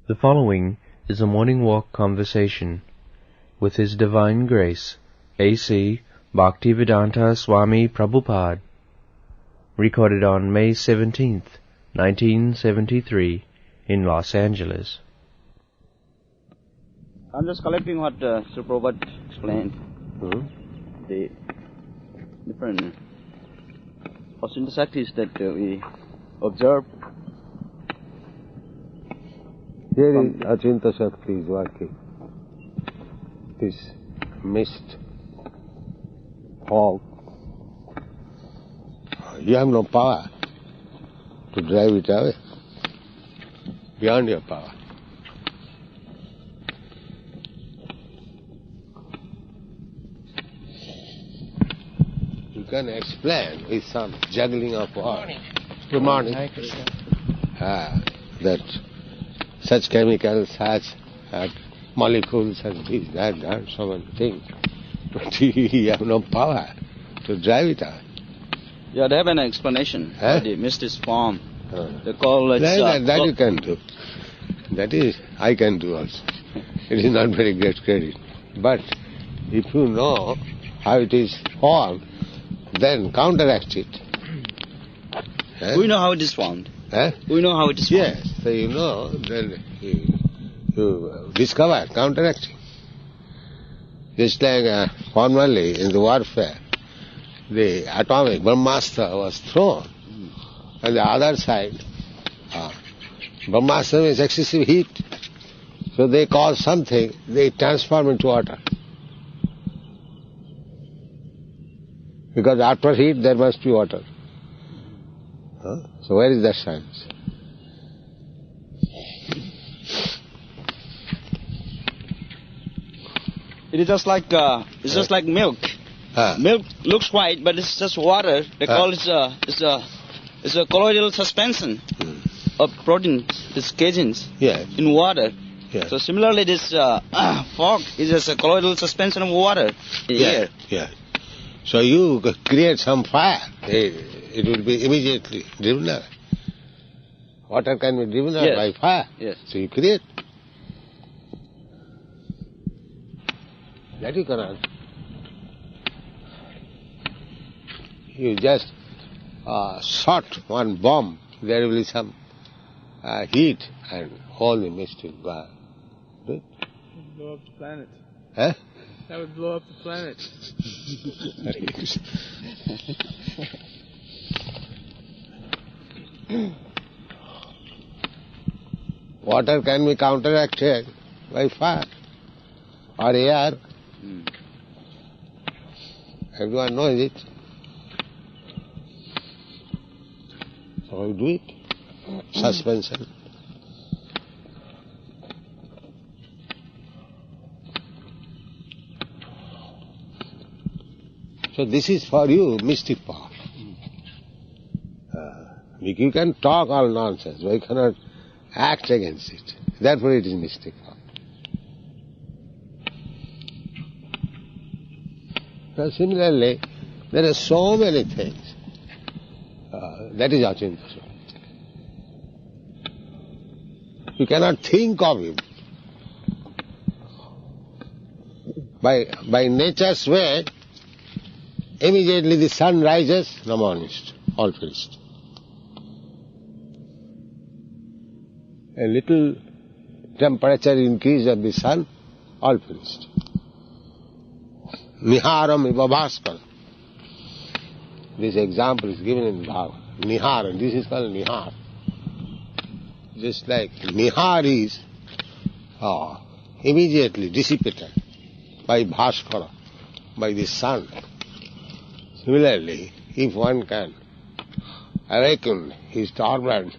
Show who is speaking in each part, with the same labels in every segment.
Speaker 1: The following is a morning walk conversation with His Divine Grace, A.C. Bhaktivedanta Swami Prabhupada, recorded on May 17th, 1973, in Los Angeles.
Speaker 2: I'm just collecting what Sri Prabhupada explained. The different photosynthesis that we observe.
Speaker 3: Here is Achinta Shakti is working. This mist, fog, you have no power to drive it away, beyond your power. You can explain with some juggling of words. Good morning.
Speaker 4: Hare Krishna.
Speaker 3: That such chemicals, such molecules, such this, that, so many things. But you have no power to drive it out.
Speaker 2: Yeah, they have an explanation.
Speaker 3: Huh?
Speaker 2: The mist is formed. They call it...
Speaker 3: That you can do. That is, I can do also. It is not very great credit. But if you know how it is formed, then counteract it.
Speaker 2: We know how it is formed. We know how it is formed.
Speaker 3: Yes, so you know, then you discover counteracting. Just like formerly in the warfare, the atomic Brahmastra was thrown, and the other side, Brahmastra is excessive heat, so they cause something, they transform into water. Because after heat there must be water. So where is that science?
Speaker 2: It is just like milk. Milk looks white, but it's just water. They call it it's a colloidal suspension of protein, it's caseins in water.
Speaker 3: Yeah.
Speaker 2: So similarly, this fog is just a colloidal suspension of water in air.
Speaker 3: Yeah. So you create some fire, it will be immediately driven away. Water can be driven away by fire.
Speaker 2: Yes.
Speaker 3: So you create. That you cannot. You just shot one bomb, there will be some heat and all the mist will go. Right?
Speaker 4: Blow up the planet.
Speaker 3: Huh?
Speaker 4: That would blow up the planet.
Speaker 3: Water can be counteracted by fire or air. Everyone knows it. So we do it. Suspension. So this is for you, mystic power. You can talk all nonsense, but you cannot act against it. Therefore it is mystic power. So similarly, there are so many things. That is Achinta Shakti. You cannot think of it. By nature's way, immediately the sun rises, Namonist, all finished. A little temperature increase of the sun, all finished. Niharam iva bhaskara. This example is given in Bhagavad. Nihar, and this is called Nihar. Just like Nihar is immediately dissipated by Bhaskara, by the sun. Similarly, if one can awaken his dormant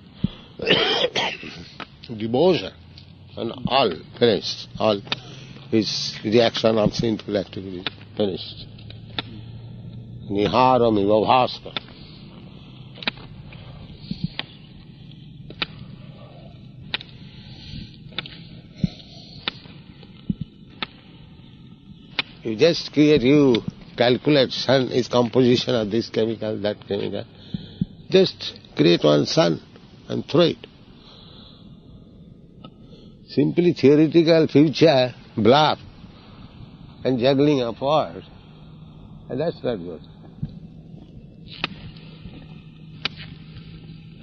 Speaker 3: devotion and all finished, all his reaction of sinful activity finished. Niharam iva bhaskara. You just create, you calculate sun is composition of this chemical, that chemical. Just create one sun and throw it. Simply theoretical future, bluff, and juggling of words. And that's not good.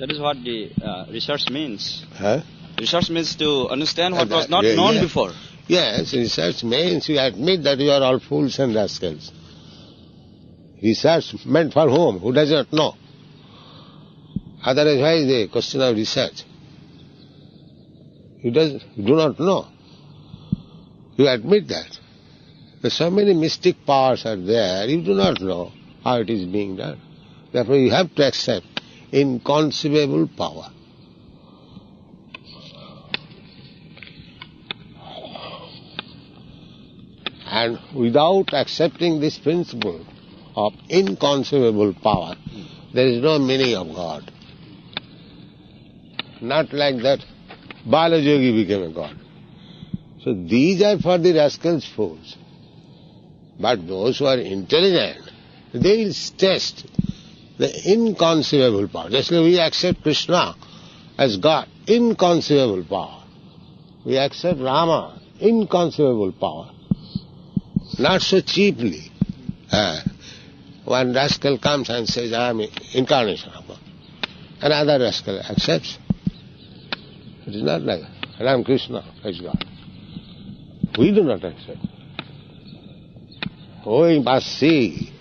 Speaker 2: That is what the research means.
Speaker 3: Huh?
Speaker 2: Research means to understand what was not known before.
Speaker 3: Yes, research means you admit that you are all fools and rascals. Research meant for whom? Who does not know? Otherwise, why is the question of research? You do not know. You admit that. There so many mystic powers are there, you do not know how it is being done. Therefore, you have to accept inconceivable power. And without accepting this principle of inconceivable power, there is no meaning of God. Not like that Balajogi became a God. So these are for the rascals, fools. But those who are intelligent, they will test the inconceivable power. Just like we accept Krishna as God, inconceivable power. We accept Rama, inconceivable power. Not so cheaply. One rascal comes and says, I am incarnation of God. Another rascal accepts. It is not like that. Ram Krishna is God. We do not accept. We must see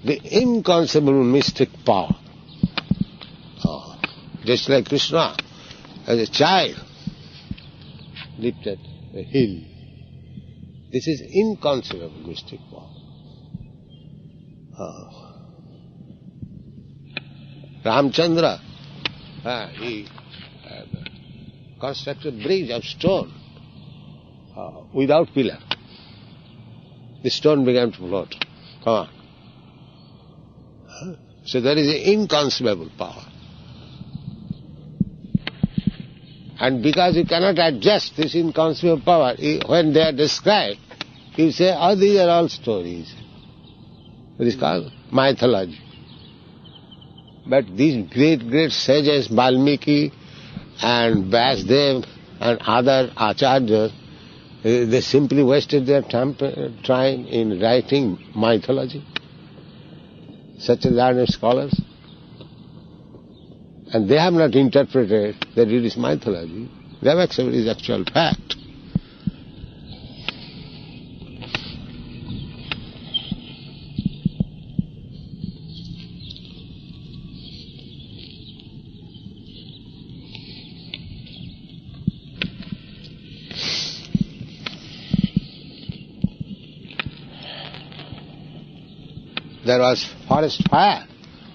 Speaker 3: the inconceivable mystic power. Just like Krishna, as a child, lifted a hill. This is inconceivable mystic power. Ramchandra, he constructed a bridge of stone without pillar. The stone began to float. Come on. So there is an inconceivable power. And because you cannot adjust this inconceivable power, when they are described, you say, oh, these are all stories. It is called mythology. But these great sages, Valmiki and Vyasdev and other acharyas, they simply wasted their time in writing mythology. Such learned scholars. And they have not interpreted that it is mythology. They have accepted it is actual fact. There was forest fire.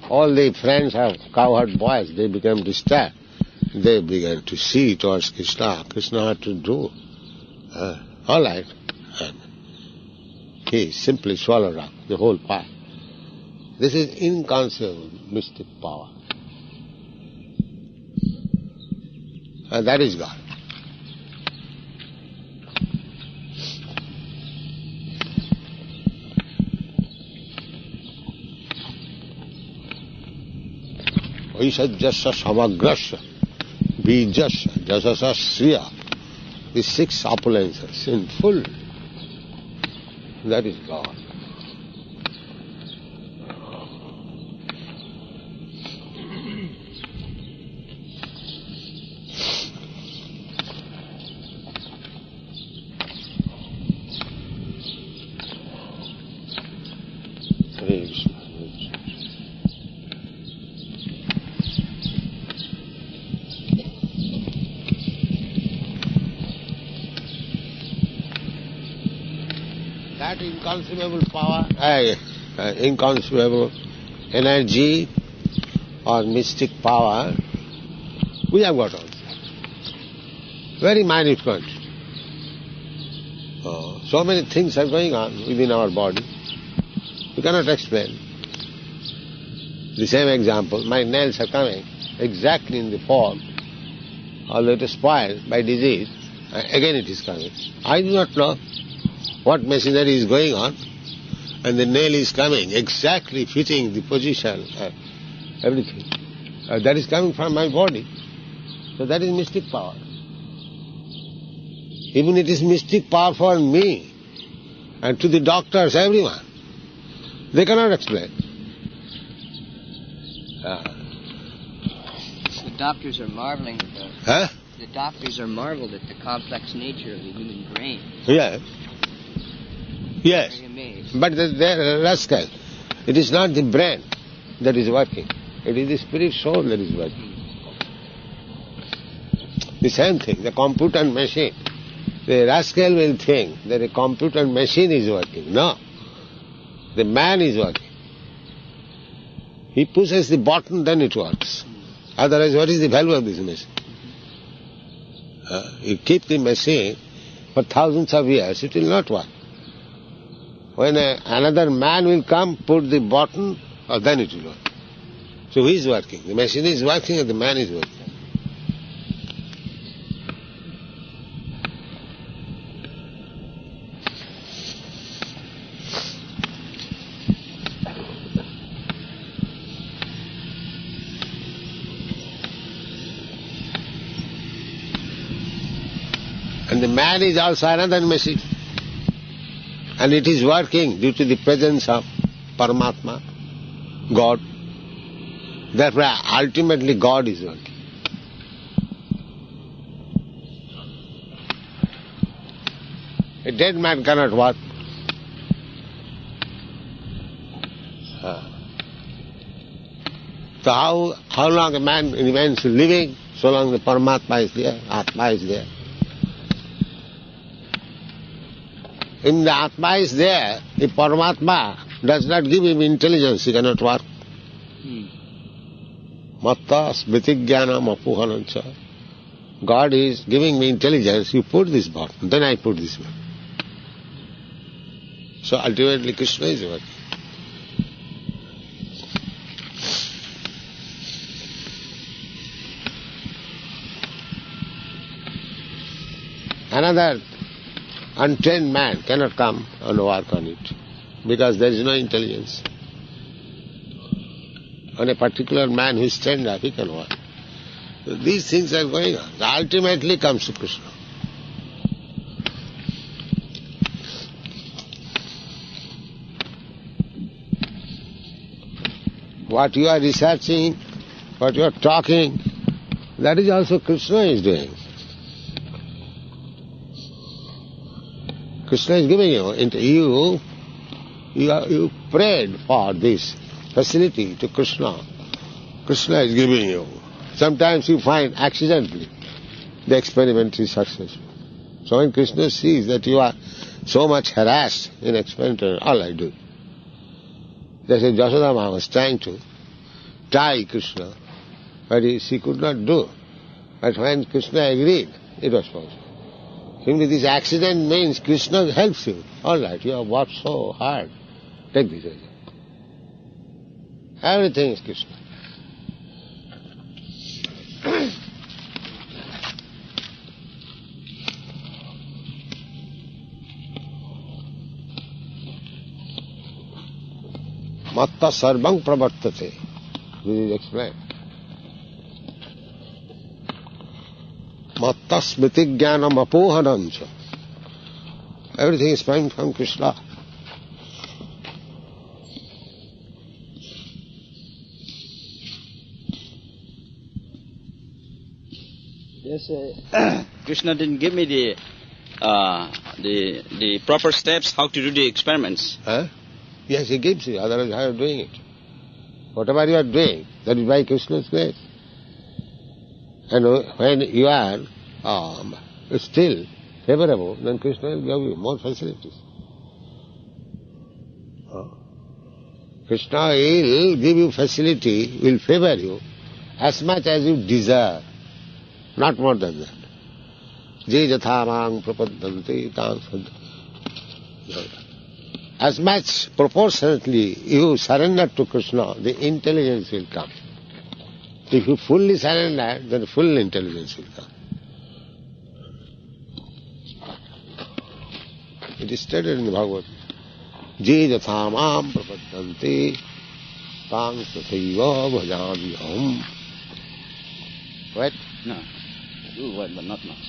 Speaker 3: All the friends of cowherd boys, they became disturbed. They began to see towards Krishna. Krishna had to do. All right. And he simply swallowed up the whole fire. This is inconceivable mystic power. And that is God. Vaishajyasya samagrasya, bijasya, jasasya sriya. These 6 opulences in full. That is God. Hare Krishna. That inconceivable power, inconceivable energy or mystic power, we have got also. Very minute quantity. So many things are going on within our body. We cannot explain. The same example, my nails are coming exactly in the form, although it is spoiled by disease, again it is coming. I do not know what machinery is going on, and the nail is coming exactly fitting the position and everything. That is coming from my body. So that is mystic power. Even it is mystic power for me and to the doctors, everyone. They cannot explain.
Speaker 5: The doctors are marveling at the doctors are marveled at the complex nature of the human brain.
Speaker 3: Yes. Yes.
Speaker 5: Very amazed.
Speaker 3: But they are rascal. It is not the brain that is working. It is the spirit soul that is working. The same thing, the computer machine. The rascal will think that a computer machine is working. No. The man is working. He pushes the button, then it works. Otherwise, what is the value of this machine? You keep the machine for thousands of years, it will not work. When another man will come, put the button, then it will work. So who is working? The machine is working or the man is working? And the man is also another machine. And it is working due to the presence of Paramatma, God. Therefore, ultimately God is working. A dead man cannot work. So how long a man remains living, so long the Paramatma is there, Atma is there. If the Atma is there, if Paramatma does not give him intelligence, he cannot work. Matta smritigyanam apuhanancha. God is giving me intelligence, you put this button, then I put this one. So ultimately Krishna is working. Another untrained man cannot come and work on it because there is no intelligence. On a particular man who is trained up, he can work. So these things are going on. Ultimately comes to Krishna. What you are researching, what you are talking, that is also Krishna is doing. Krishna is giving you. You prayed for this facility to Krishna. Krishna is giving you. Sometimes you find accidentally the experiment is successful. So when Krishna sees that you are so much harassed in experiment, all I do. They say Jasodama was trying to tie Krishna, but she could not do. But when Krishna agreed, it was possible. Simply this accident means Krishna helps you. All right, you have worked so hard. Take this as everything is Krishna. Matta sarvang pravartate. This is explained. Matta smritigyanam apohanancha. Everything is coming from Krishna.
Speaker 2: Yes, Krishna didn't give me the proper steps how to do the experiments.
Speaker 3: Yes, he gives you, otherwise how are you doing it? Whatever you are doing, that is by Krishna's grace. And when you are still favorable, then Krishna will give you more facilities. Krishna will give you facility, will favor you as much as you desire, not more than that. Je jathamang prapadanti tam sadha. As much proportionately you surrender to Krishna, the intelligence will come. If you fully surrender, then full intelligence will come. It is stated in the Bhagavad Je jathamam prapadanti tam sathaiva bhajamiham. What?
Speaker 2: No, I do what, but not much.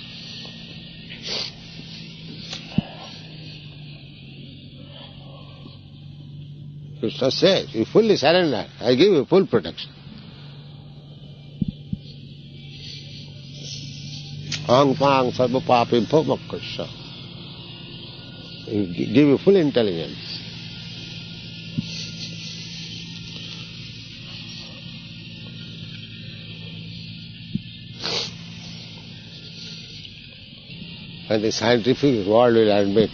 Speaker 3: Krishna says, you fully surrender, I give you full protection. Ang pang sarva papi bhoma Krishna. He give you full intelligence. And the scientific world will admit.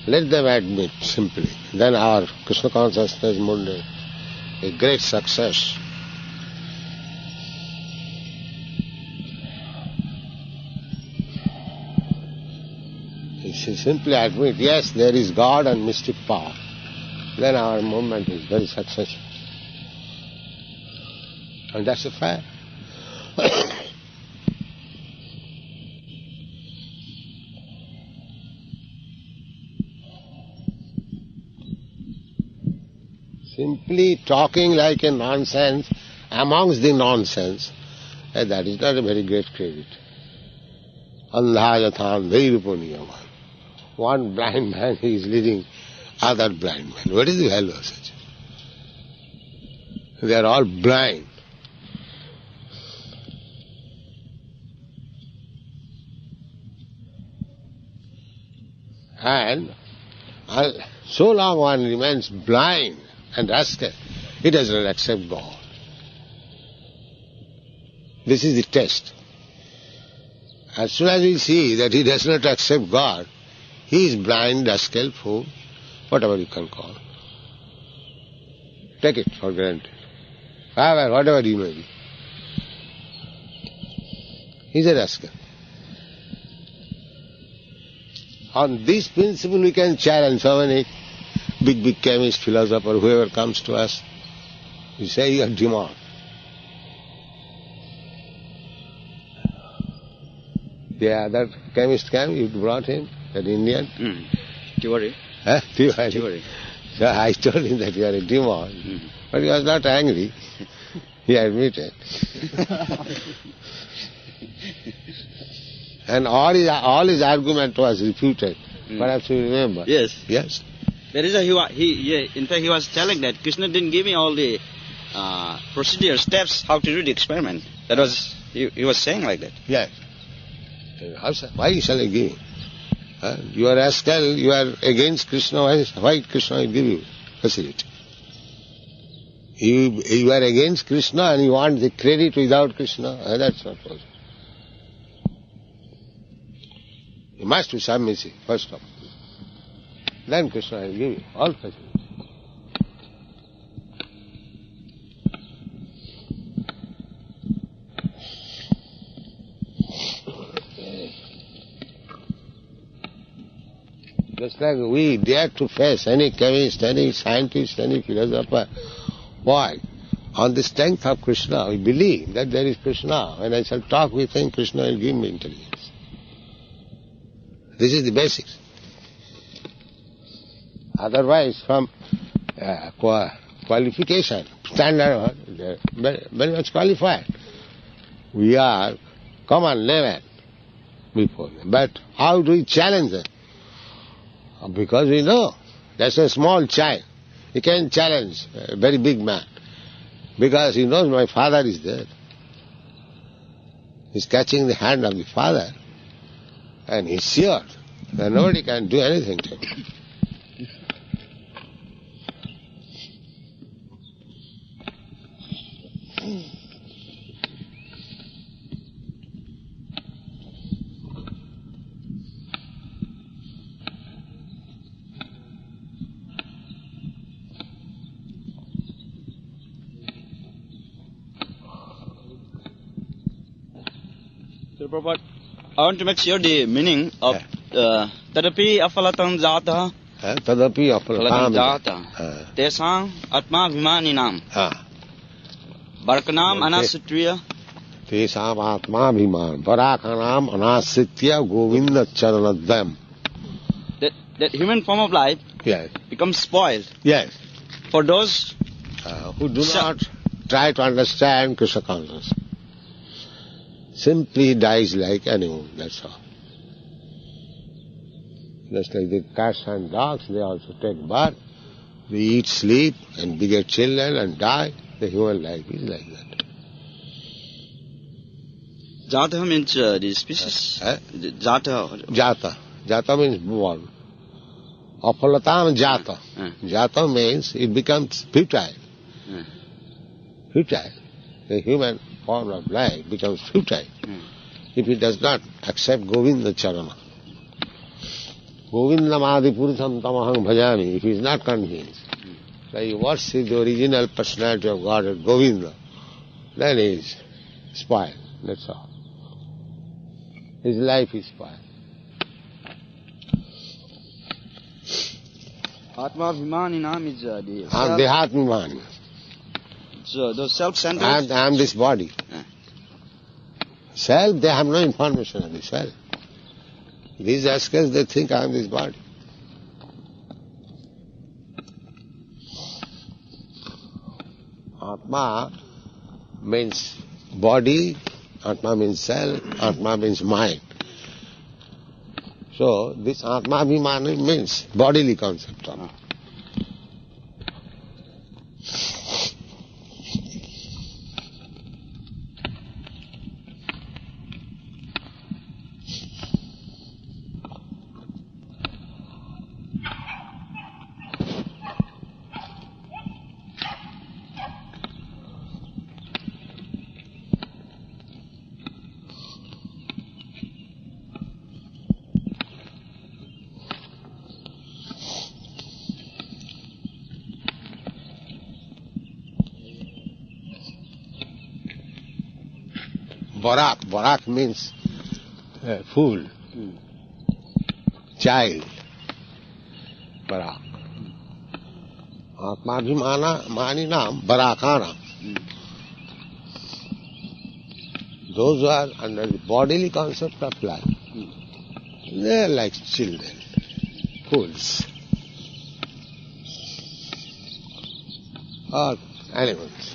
Speaker 3: Let them admit simply. Then our Krishna consciousness movement is a great success. Simply admit, yes, there is God and mystic power. Then our movement is very successful. And that's a fact. Simply talking like a nonsense amongst the nonsense, that is not a very great credit. Andhayathan veirupanyama. One blind man is leading other blind men. What is the value of such? They are all blind. And so long one remains blind and rascal, he does not accept God. This is the test. As soon as we see that he does not accept God, he is blind, rascal, fool, whatever you can call. Take it for granted. However, whatever he may be. He is a rascal. On this principle we can challenge so many big chemist, philosopher, whoever comes to us. We say you are demon. The other chemist came, you brought him, that Indian.
Speaker 2: Tiwari.
Speaker 3: Huh? Tiwari. So I told him that you are a demon. But he was not angry. He admitted. And all his argument was refuted. Perhaps you remember.
Speaker 2: Yes.
Speaker 3: Yes.
Speaker 2: There is in fact he was telling that Krishna didn't give me all the procedure, steps, how to do the experiment. That was, he was saying like that.
Speaker 3: Yes. Why shall I give you? You are rascal, you are against Krishna, why Krishna will give you facility? You are against Krishna and you want the credit without Krishna, that's not possible. You must be submissive, first of all. Then Krishna will give you all facilities. Just like we dare to face any chemist, any scientist, any philosopher. Why? On the strength of Krishna, we believe that there is Krishna. When I shall talk with him, Krishna will give me intelligence. This is the basics. Otherwise, from qualification, standard, very much qualified. We are common laymen before them. But how do we challenge them? Because we know that's a small child. He can challenge a very big man. Because he knows my father is there. He's catching the hand of the father. And he's sure that nobody can do anything to him.
Speaker 2: So, Prabhupada, I want to make sure the meaning of tadapi afalatam jata.
Speaker 3: Tadapi
Speaker 2: afalatam jata. Tesang atma bhimaninam. Barakanam anasutriya.
Speaker 3: Tesam atma bhiman. Barakanam anasitya govinda charanadam.
Speaker 2: That human form of life becomes spoiled.
Speaker 3: Yes.
Speaker 2: For those
Speaker 3: who do not try to understand Krishna consciousness. Simply dies like anyone, that's all. Just like the cats and dogs, they also take birth They eat, sleep, and beget children and die. The human life is like that.
Speaker 2: Jata means the species? Jata.
Speaker 3: Jata. Jata means born. Apalatam jata. Jata means it becomes futile. Futile. The human form of life becomes futile if it does not accept Govinda Charana. Govindam adi purusham tamaham bhajami. If he is not convinced that he worships the original personality of God as Govinda, then he is spoiled. That's all. His life is spoiled.
Speaker 2: Atma Abhimani Nam is the
Speaker 3: I am Dehatmimani.
Speaker 2: So the self-centered.
Speaker 3: I am this body. Self, they have no information of the self. These rascals, they think I am this body. Atma means body, Atma means self, Atma means mind. So this Atma Abhimani means bodily concept. Barak. Barak means fool, child. Barak. Atmabhimana maninam barakana. Those who are under the bodily concept of life, they are like children, fools, or animals.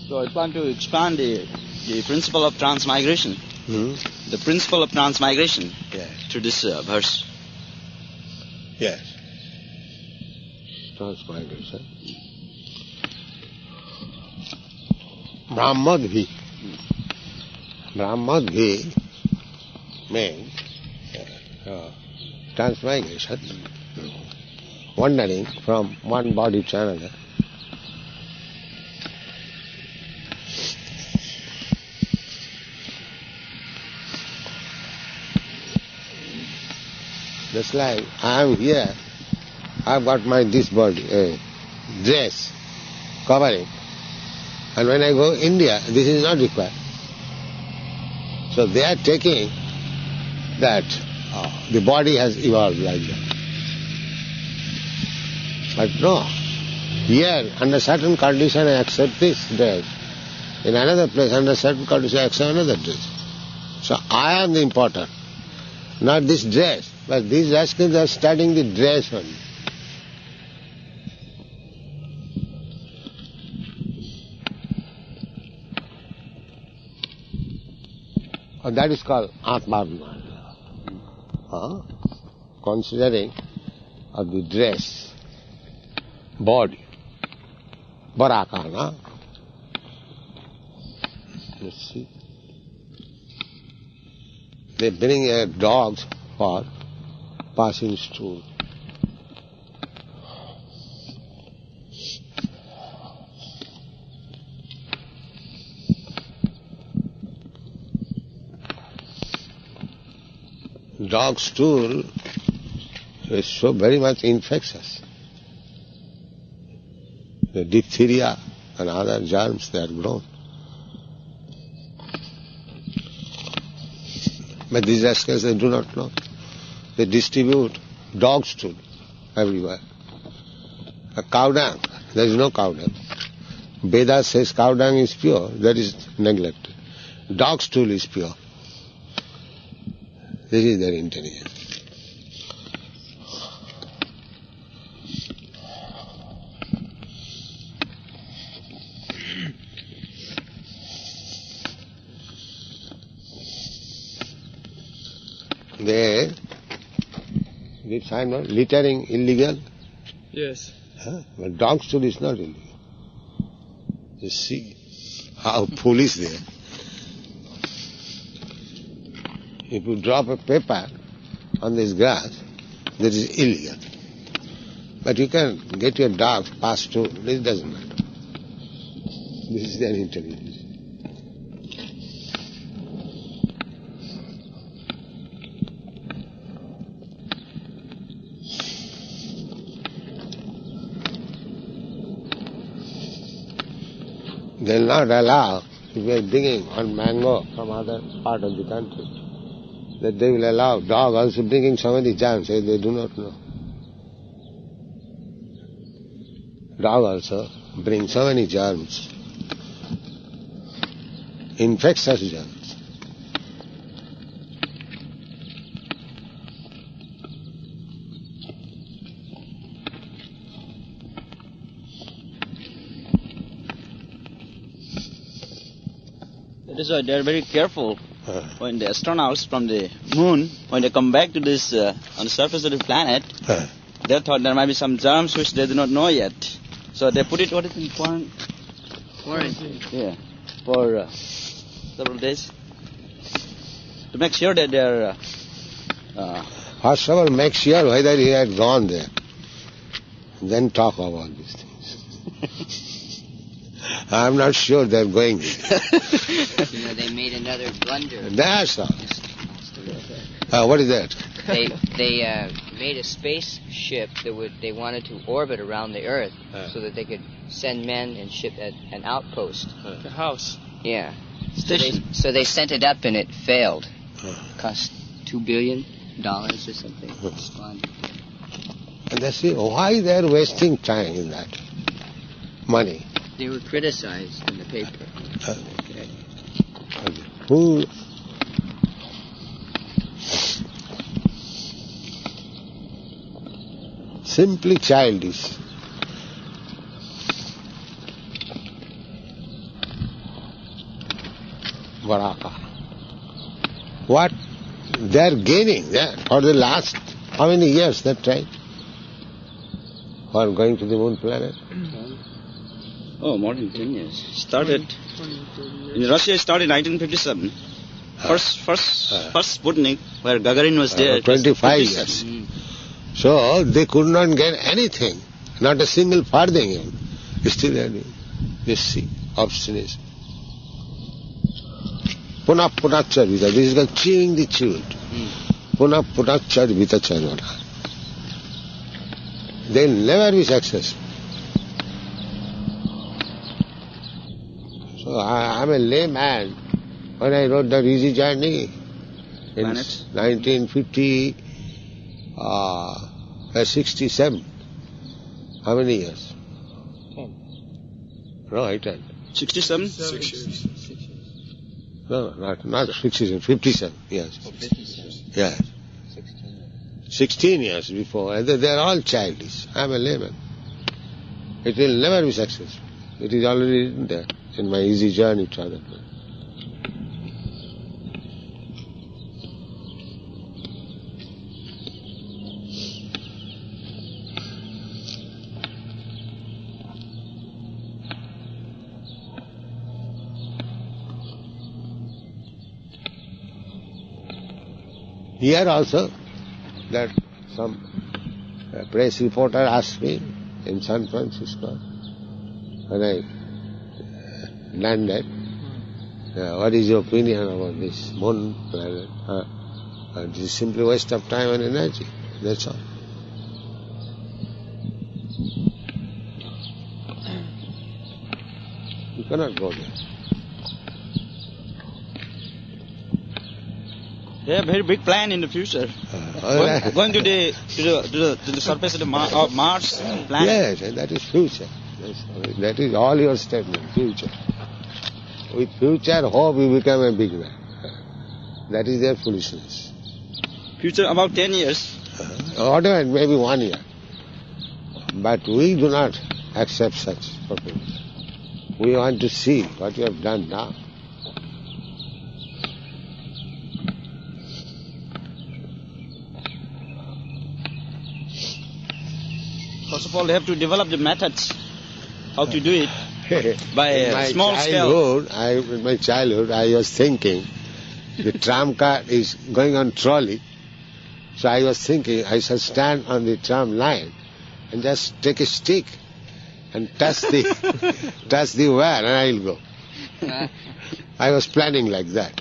Speaker 2: So I plan to expand the principle of transmigration. The principle of transmigration to this verse.
Speaker 3: Yes. Transmigration. Brahmadhi. Brahmadhi means transmigration. Wandering from one body to another. Just like I am here, I have got this body, dress, covering. And when I go India, this is not required. So they are taking that the body has evolved like that. But no, here under certain condition I accept this dress. In another place under certain condition I accept another dress. So I am the important, not this dress. But these rascals are studying the dress only. That is called Atmabhimana. Considering of the dress, body, barakana. Let's see. They bring dogs for passing stool. Dog stool is so very much infectious. The diphtheria and other germs, they are grown. But these rascals, they do not know. They distribute dog stool everywhere. A cow dung, there is no cow dung. Veda says cow dung is pure, that is neglected. Dog stool is pure. This is their intelligence. They did find out littering illegal.
Speaker 4: Yes.
Speaker 3: But dog stool is not illegal. You see how police there. If you drop a paper on this grass, that is illegal. But you can get your dog passed through. This doesn't matter. This is their intelligence. They'll not allow, if we are digging on mango from other part of the country, that they will allow dog also bringing so many germs, they do not know. Dog also brings so many germs, infectious germs.
Speaker 2: That is why they are very careful when the astronauts from the moon, when they come back to this, on the surface of the planet, they thought there might be some germs which they do not know yet. So they put it, what is in quarantine? Yeah, for several days. To make sure that they are...
Speaker 3: First of all, make sure whether he had gone there. Then talk about these things. I'm not sure they're going there.
Speaker 5: You know, they made another blunder.
Speaker 3: That's all. What is that?
Speaker 5: They made a spaceship that they wanted to orbit around the Earth so that they could send men and ship at an outpost.
Speaker 4: The house.
Speaker 5: Yeah.
Speaker 2: Station.
Speaker 5: So they sent it up and it failed. Cost $2 billion or something.
Speaker 3: And they say, why they're wasting time in that? Money.
Speaker 5: They were criticized in the paper.
Speaker 3: Who? Simply childish. Baraka. What they're gaining there for the last how many years that time? For going to the moon planet?
Speaker 2: Oh, more than 10 years. Started... In Russia, it started in 1957. First Sputnik, where Gagarin was there.
Speaker 3: 25 years. So they could not get anything, not a single farthing in. Still they are doing. Just see, obstinacy. Puna charvita. This is called chewing the chewed. Puna charvita charvana. They'll never be successful. So I'm a layman. When I wrote the Easy Journey in 1967, how many years?
Speaker 4: 10.
Speaker 3: No, I 10.
Speaker 2: 67?
Speaker 4: 6 years.
Speaker 3: No, not 67, 57 years.
Speaker 5: 57.
Speaker 3: Yeah. 16 years before. And they're all childish. I'm a layman. It will never be successful. It is already written there in my Easy Journey to other places. Here also, that some press reporter asked me in San Francisco when I landed, what is your opinion about this moon planet? It is simply waste of time and energy. That's all. You cannot go there.
Speaker 2: They have very big plan in the future. Going to the surface of the of Mars planet.
Speaker 3: Yes, and that is future. That is all your statement, future. With future hope you become a big man. That is their foolishness.
Speaker 2: Future about 10 years.
Speaker 3: Whatever, maybe 1 year. But we do not accept such proposals. We want to see what you have done now.
Speaker 2: First of all, they have to develop the methods how to do it by a small scale.
Speaker 3: In my childhood, I was thinking the tram car is going on trolley. So I was thinking I shall stand on the tram line and just take a stick and touch the wire and I will go. I was planning like that.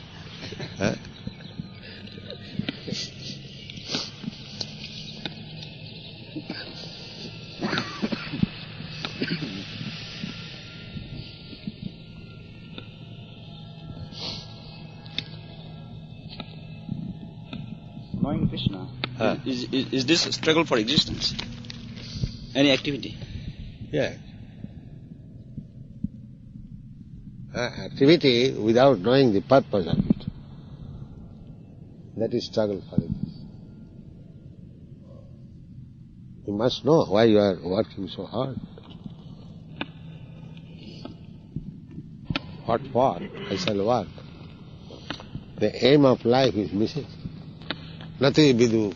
Speaker 2: Knowing Krishna, is this a struggle for existence? Any activity?
Speaker 3: Yeah. Activity without knowing the purpose of it. That is struggle for it. You must know why you are working so hard. What for? I shall work. The aim of life is missing. Nothing biduk.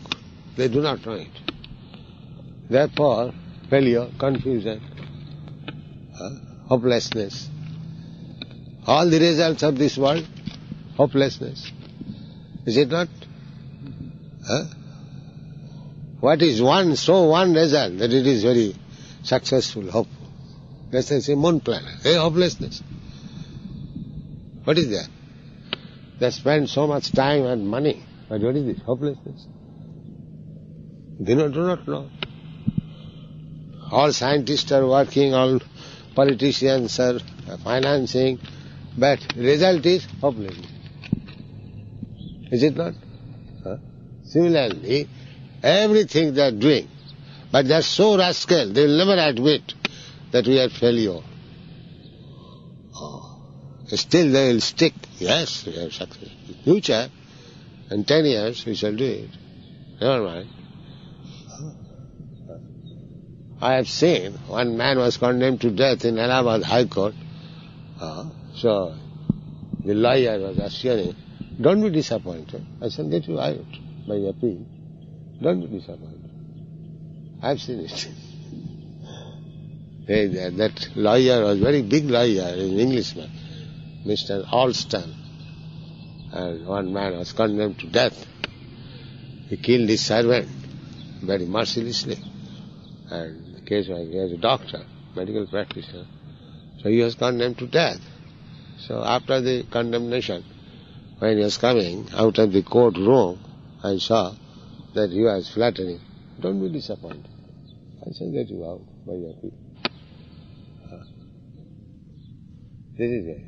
Speaker 3: They do not know it. Therefore, failure, confusion, hopelessness. All the results of this world, hopelessness. Is it not? What is one result that it is very successful, hopeful? Let's say moon planet. Hopelessness. What is that? They spend so much time and money. But what is this? Hopelessness. They do not know. All scientists are working, all politicians are financing, but result is hopelessness. Is it not? Similarly, everything they are doing, but they are so rascal, they will never admit that we are failure. Still they will stick. Yes, we have success. In future, in 10 years, we shall do it. Never mind. I have seen one man was condemned to death in Allahabad High Court. So the lawyer was assuring, don't be disappointed. I shall get you out by appeal. Don't be disappointed. I have seen it. That lawyer was a very big lawyer, an Englishman, Mr. Alston. And one man was condemned to death. He killed his servant very mercilessly. And the case was, he was a doctor, medical practitioner. So he was condemned to death. So after the condemnation, when he was coming out of the court room, I saw that he was flattering. Don't be disappointed. I shall get you out by your appeal. This is it.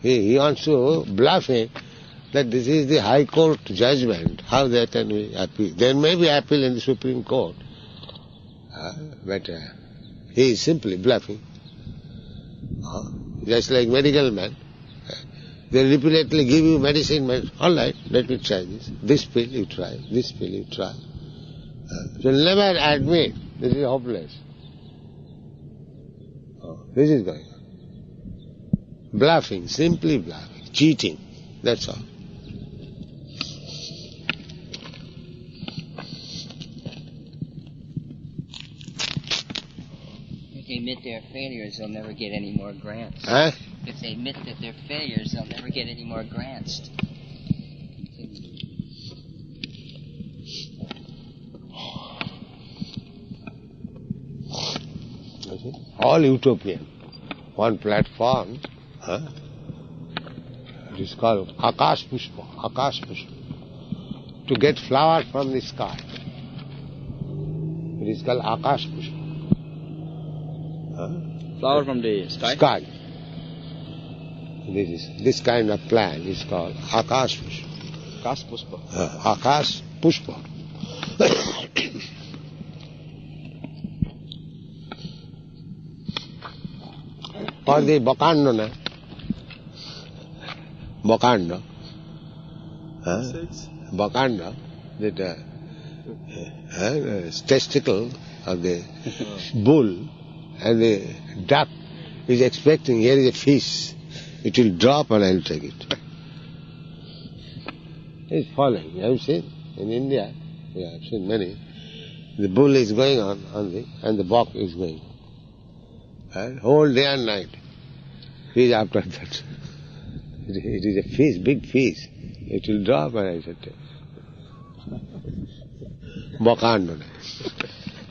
Speaker 3: He wants to bluff it that this is the High Court judgment. How there can be appeal? There may be appeal in the Supreme Court. But he is simply bluffing. Just like medical man. They repeatedly give you medicine. All right, let me try this. This pill you try. This pill you try. So never admit this is hopeless. This is going on. Bluffing, simply bluffing, cheating, that's all.
Speaker 5: If they admit their failures, they'll never get any more grants. If they admit that they're failures, they'll never get any more grants.
Speaker 3: All utopian. One platform, it is called Akash Pushpa. To get flower from the sky. It is called Akash Pushpa.
Speaker 2: Flower from the sky?
Speaker 3: Sky. This kind of plant is called Akash Pushpa.
Speaker 2: Akash Pushpa.
Speaker 3: Akash Pushpa. Or the Bacando, na? Bacando. Bacando, that testicle of the bull, and the duck is expecting, here is a fish, it will drop and I will take it. It's falling. You have seen in India, I have seen many. The bull is going on and the buck is going. And whole day and night. He is after that. It is a fish, big fish. It will drop and I said, Bacando.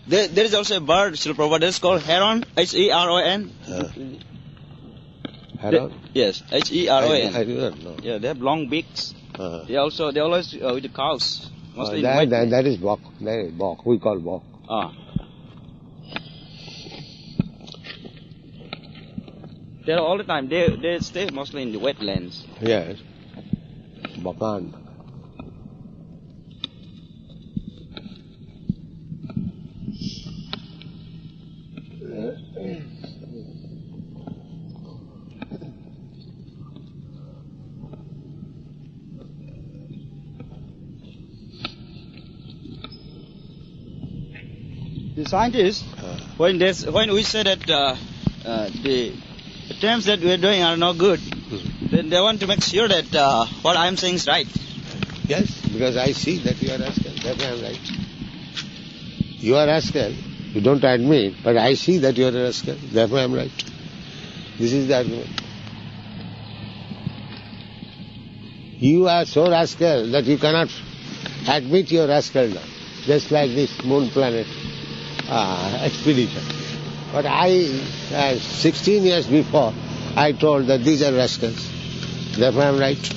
Speaker 2: There is also a bird, Srila Prabhupada, it's called heron, Heron.
Speaker 3: Heron?
Speaker 2: Yes, Heron.
Speaker 3: I do not know.
Speaker 2: Yeah, they have long beaks. They always with the cows. Mostly
Speaker 3: That is bok. That is bok. We call bok.
Speaker 2: They're all the time. They stay mostly in the wetlands.
Speaker 3: Yes. Bakan.
Speaker 2: The scientists, when we say that the attempts that we are doing are not good, then they want to make sure that what I am saying is right.
Speaker 3: Yes, because I see that you are rascal. That's why I am right. You are rascal. You don't admit, but I see that you are a rascal. Therefore I am right. This is the argument. You are so rascal that you cannot admit your rascal now. Just like this moon planet expedition. But 16 years before, I told that these are rascals. Therefore I am right.